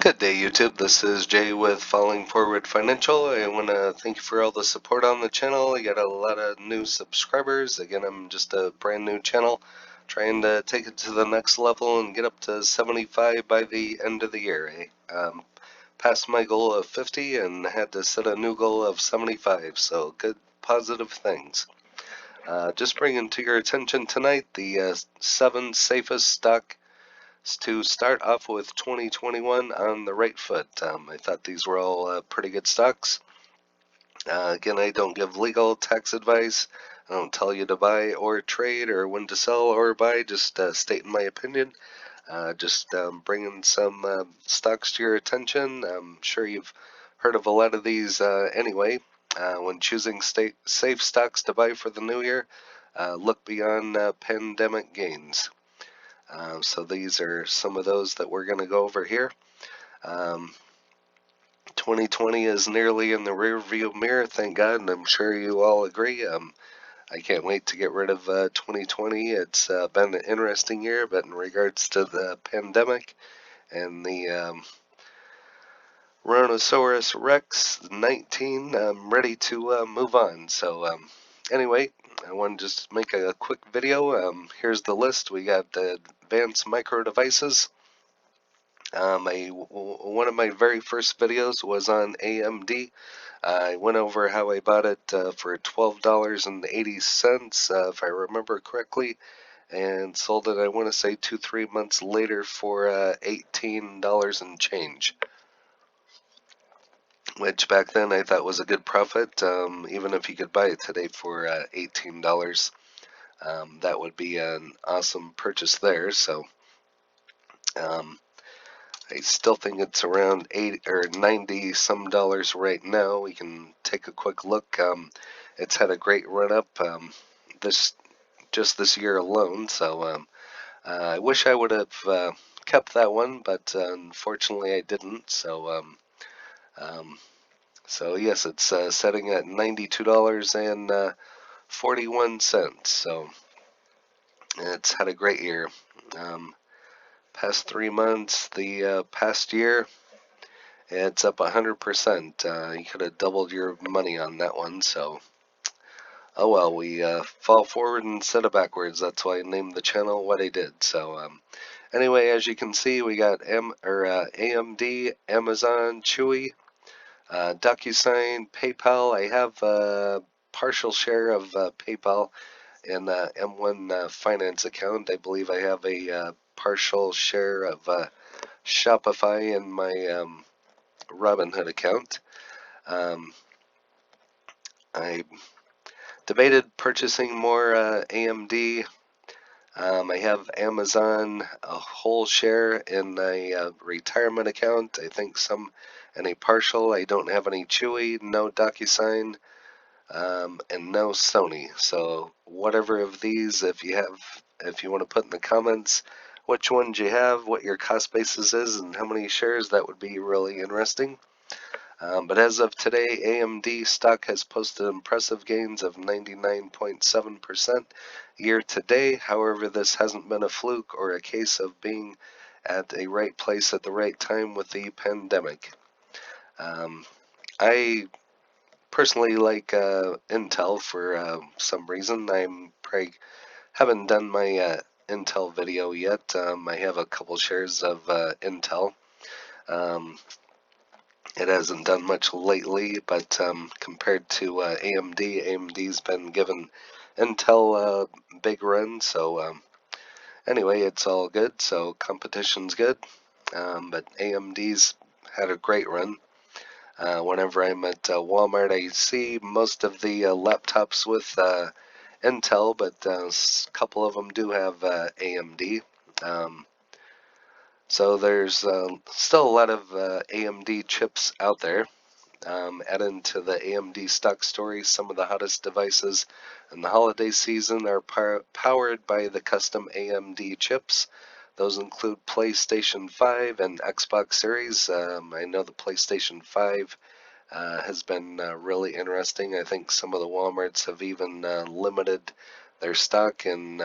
Good day, YouTube. This is Jay with Falling Forward Financial. I want to thank you for all the support on the channel. I got a lot of new subscribers. Again, I'm just a brand new channel trying to take it to the next level and get up to 75 by the end of the year. I passed my goal of 50 and had to set a new goal of 75, so good positive things. Just bringing to your attention tonight the 7 safest stock to start off with 2021 on the right foot. I thought these were all pretty good stocks. Again, I don't give legal tax advice. I don't tell you to buy or trade or when to sell or buy, just stating my opinion. Just bringing some stocks to your attention. I'm sure you've heard of a lot of these anyway. When choosing safe stocks to buy for the new year, look beyond pandemic gains. So these are some of those that we're going to go over here. 2020 is nearly in the rearview mirror, thank God, and I'm sure you all agree. I can't wait to get rid of 2020. It's been an interesting year, but in regards to the pandemic and the Rhinoceros Rex 19, I'm ready to move on. So anyway, I want to just make a quick video. Here's the list. We got advanced micro devices. One of my very first videos was on AMD. I went over how I bought it for $12.80, if I remember correctly, and sold it, I want to say 2-3 months later for $18 and change, which back then I thought was a good profit. Even if you could buy it today for $18, that would be an awesome purchase there. So I still think it's around $80 or $90 some right now. We can take a quick look. It's had a great run up this year alone. So I wish I would have kept that one, but unfortunately I didn't. So yes, it's setting at $92.41. So it's had a great year. Past 3 months, the past year, it's up 100%. You could have doubled your money on that one. So, oh well, we fall forward instead of backwards. That's why I named the channel what I did. So, anyway, as you can see, we got AMD, Amazon, Chewy, Docusign, PayPal. I have a partial share of PayPal in M1 Finance account. I believe I have a partial share of Shopify in my Robinhood account. I debated purchasing more AMD. I have Amazon, a whole share in a retirement account. I think some in a partial. I don't have any Chewy, no Docusign, and no Sony. So whatever of these, if you want to put in the comments which ones you have, what your cost basis is, and how many shares, that would be really interesting. But as of today, AMD stock has posted impressive gains of 99.7% year to date. However, this hasn't been a fluke or a case of being at a right place at the right time with the pandemic. I personally like Intel for some reason. Haven't done my Intel video yet. I have a couple shares of Intel. It hasn't done much lately, but compared to AMD, AMD's been given Intel a big run. So anyway, it's all good. So competition's good, but AMD's had a great run. Whenever I'm at Walmart, I see most of the laptops with Intel, but a couple of them do have AMD. So there's still a lot of AMD chips out there. Adding to the AMD stock story, some of the hottest devices in the holiday season are powered by the custom AMD chips. Those include PlayStation 5 and Xbox Series. I know the PlayStation 5 has been really interesting. I think some of the Walmarts have even limited their stock, and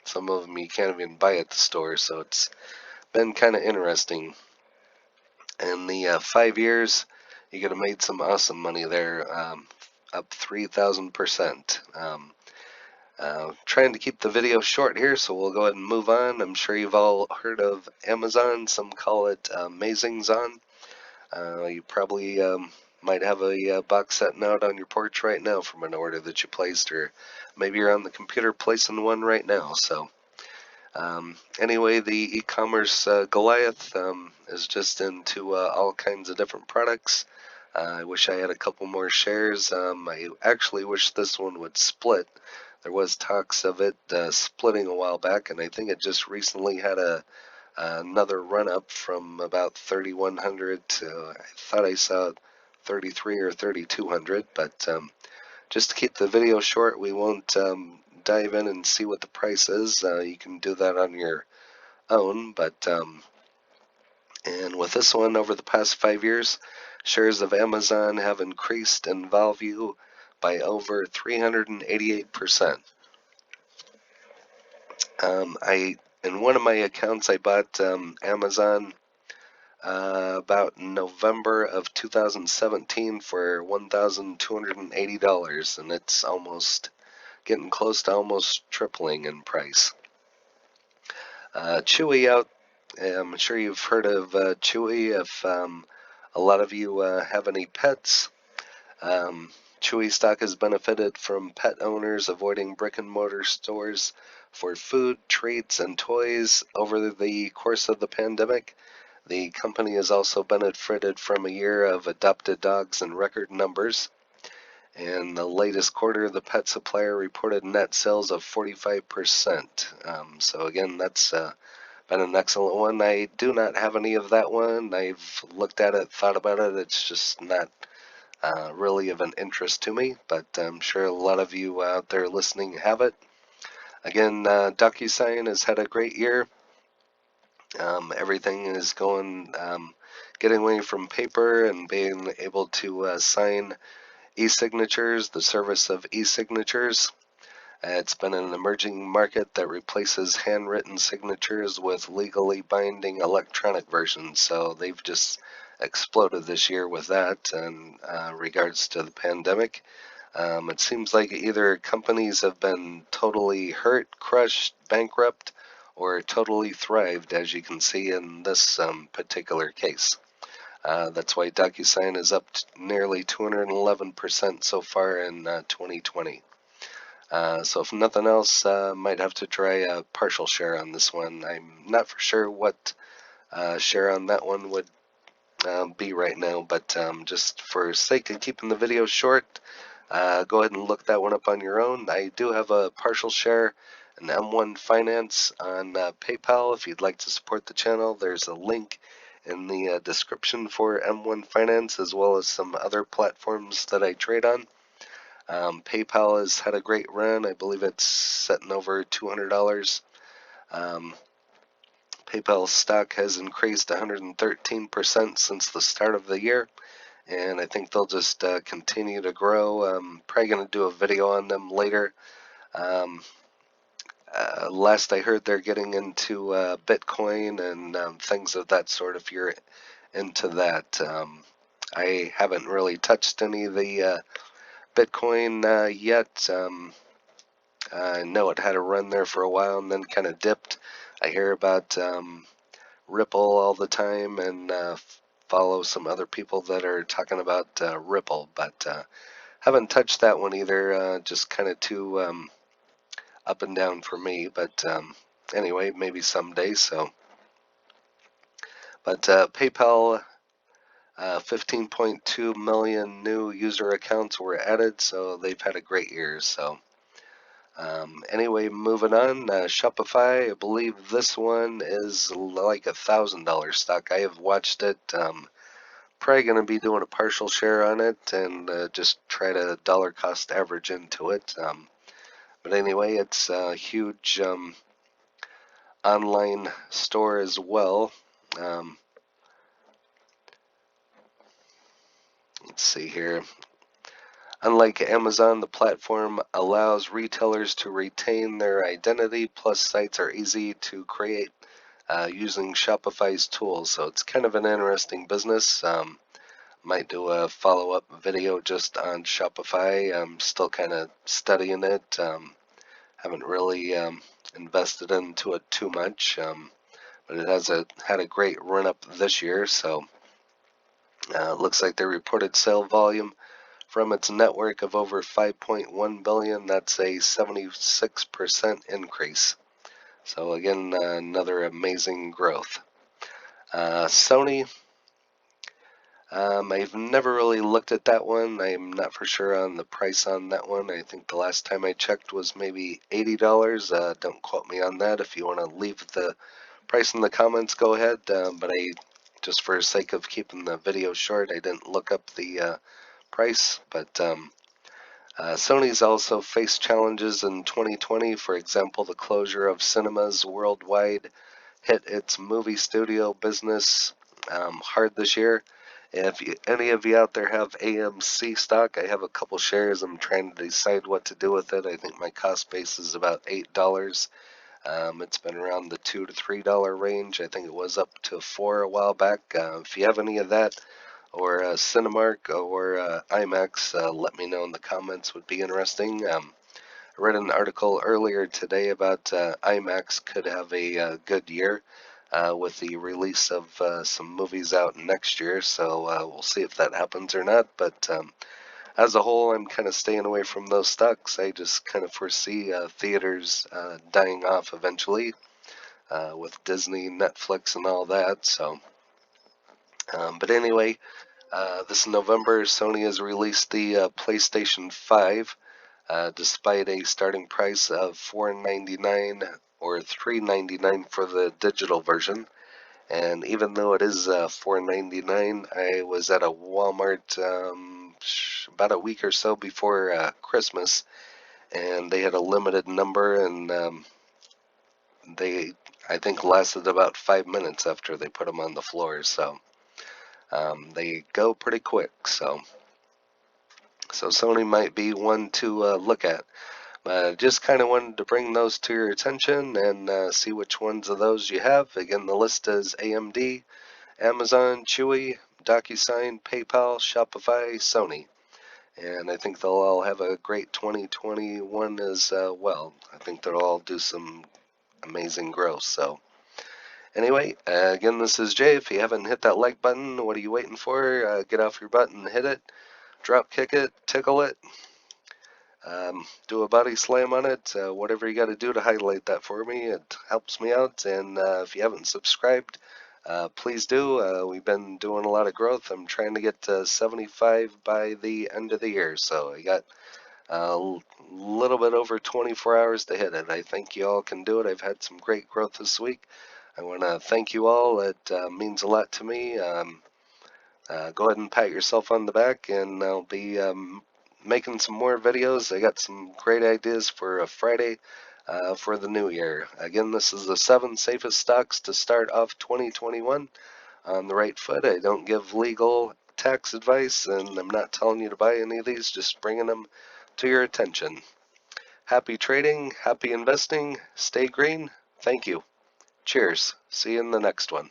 some of them you can't even buy at the store, so it's been kind of interesting. In the 5 years, you could have made some awesome money there, up 3,000%. Trying to keep the video short here, so we'll go ahead and move on. I'm sure you've all heard of Amazon. Some call it Amazingzon. You probably might have a box setting out on your porch right now from an order that you placed, or maybe you're on the computer placing one right now. So anyway, the e-commerce Goliath is just into all kinds of different products. I wish I had a couple more shares. I actually wish this one would split. There was talks of it splitting a while back, and I think it just recently had another run up from about 3,100 to, I thought I saw 33 or 3,200, but just to keep the video short, we won't dive in and see what the price is. You can do that on your own, but and with this one, over the past 5 years, shares of Amazon have increased in value by over 388%. In one of my accounts, I bought Amazon about November of 2017 for $1,280, and it's almost getting close to almost tripling in price. Chewy out. I'm sure you've heard of Chewy. If a lot of you have any pets, Chewy stock has benefited from pet owners avoiding brick and mortar stores for food, treats, and toys over the course of the pandemic. The company has also benefited from a year of adopted dogs in record numbers. In the latest quarter, the pet supplier reported net sales of 45%. So again, that's been an excellent one. I do not have any of that one. I've looked at it, thought about it. It's just not really of an interest to me, but I'm sure a lot of you out there listening have it. Again, Docusign has had a great year. Everything is going, getting away from paper and being able to sign e-signatures, the service of e-signatures. It's been an emerging market that replaces handwritten signatures with legally binding electronic versions. So they've just exploded this year with that in regards to the pandemic. It seems like either companies have been totally hurt, crushed, bankrupt, or totally thrived, as you can see in this particular case. That's why Docusign is up nearly 211% so far in 2020. So if nothing else, might have to try a partial share on this one. I'm not for sure what share on that one would be right now, but just for sake of keeping the video short, go ahead and look that one up on your own. I do have a partial share in M1 Finance on PayPal. If you'd like to support the channel, there's a link in the description for M1 Finance, as well as some other platforms that I trade on. PayPal has had a great run. I believe it's setting over $200. PayPal stock has increased 113% since the start of the year, and I think they'll just continue to grow. I'm probably going to do a video on them later. Last I heard, they're getting into Bitcoin and things of that sort, if you're into that. I haven't really touched any of the Bitcoin yet. I know it had a run there for a while and then kind of dipped. I hear about Ripple all the time, and follow some other people that are talking about Ripple, but haven't touched that one either. Just kind of too up and down for me, but anyway, maybe someday. So, but PayPal, 15.2 million new user accounts were added, so they've had a great year. So anyway, moving on, Shopify, I believe this one is like $1,000 stock. I have watched it. Probably going to be doing a partial share on it and just try to dollar cost average into it. But anyway, it's a huge online store as well. Let's see here. Unlike Amazon, the platform allows retailers to retain their identity, plus sites are easy to create using Shopify's tools. So it's kind of an interesting business. Might do a follow-up video just on Shopify. I'm still kind of studying it. Haven't really invested into it too much, but it has had a great run-up this year. So looks like they reported sale volume from its network of over 5.1 billion. That's a 76% increase. So again, another amazing growth. Sony, I've never really looked at that one. I'm not for sure on the price on that one. I think the last time I checked was maybe $80. Don't quote me on that. If you want to leave the price in the comments, go ahead. But just for the sake of keeping the video short, I didn't look up the price. But Sony's also faced challenges in 2020. For example, the closure of cinemas worldwide hit its movie studio business hard this year. If any of you out there have AMC stock, I have a couple shares. I'm trying to decide what to do with it. I think my cost base is about $8. It's been around the $2 to $3 range. I think it was up to $4 a while back. If you have any of that, or Cinemark or IMAX, let me know in the comments. Would be interesting. I read an article earlier today about IMAX could have a good year with the release of some movies out next year, so we'll see if that happens or not. But as a whole, I'm kind of staying away from those stocks. I just kind of foresee theaters dying off eventually with Disney, Netflix, and all that. So, but anyway, this November, Sony has released the PlayStation 5. Despite a starting price of $4.99 or $3.99 for the digital version. And even though it is $4.99, I was at a Walmart about a week or so before Christmas, and they had a limited number, and they, I think, lasted about 5 minutes after they put them on the floor. So they go pretty quick. So Sony might be one to look at. Just kind of wanted to bring those to your attention and see which ones of those you have. Again, the list is AMD, Amazon, Chewy, Docusign, PayPal, Shopify, Sony. And I think they'll all have a great 2021 as well. I think they'll all do some amazing growth. So anyway, again, this is Jay. If you haven't hit that like button, what are you waiting for? Get off your butt and hit it. Drop kick it, tickle it. Do a body slam on it, whatever you got to do to highlight that for me. It helps me out. And if you haven't subscribed, please do. We've been doing a lot of growth. I'm trying to get to 75 by the end of the year. So I got a little bit over 24 hours to hit it. I think you all can do it. I've had some great growth this week. I want to thank you all. It means a lot to me. Go ahead and pat yourself on the back, and I'll be making some more videos. I got some great ideas for a Friday for the new year. Again, this is the 7 safest stocks to start off 2021 on the right foot. I don't give legal tax advice, and I'm not telling you to buy any of these, just bringing them to your attention. Happy trading, happy investing, stay green. Thank you. Cheers. See you in the next one.